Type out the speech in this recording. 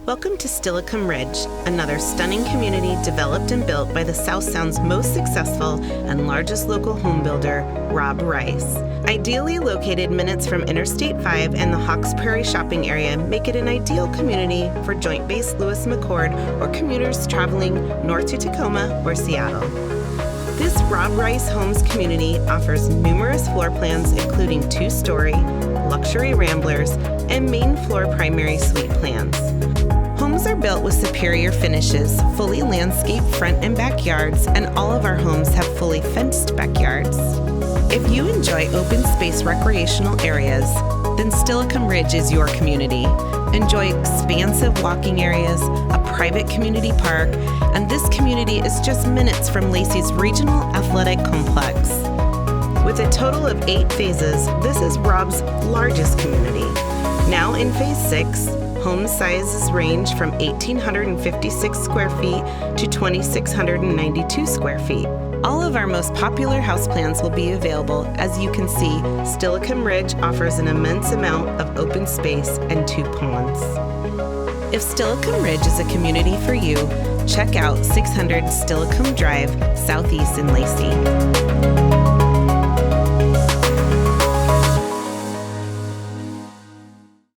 Welcome to Steilacoom Ridge, another stunning community developed and built by the South Sound's most successful and largest local home builder, Rob Rice. Ideally located minutes from Interstate 5 and the Hawks Prairie shopping area make it an ideal community for Joint Base Lewis McChord or commuters traveling north to Tacoma or Seattle. This Rob Rice Homes community offers numerous floor plans including 2-story, luxury ramblers, and main floor primary suite plans. Homes are built with superior finishes, fully landscaped front and backyards, and all of our homes have fully fenced backyards. If you enjoy open space recreational areas, then Steilacoom Ridge is your community. Enjoy expansive walking areas, a private community park, and this community is just minutes from Laceys Regional Athletic Complex. With a total of 8 phases, this is Rob's largest community. Now in Phase 6, home sizes range from 1,856 square feet to 2,692 square feet. All of our most popular house plans will be available. As you can see, Steilacoom Ridge offers an immense amount of open space and 2 ponds. If Steilacoom Ridge is a community for you, check out 600 Steilacoom Drive, Southeast in Lacey.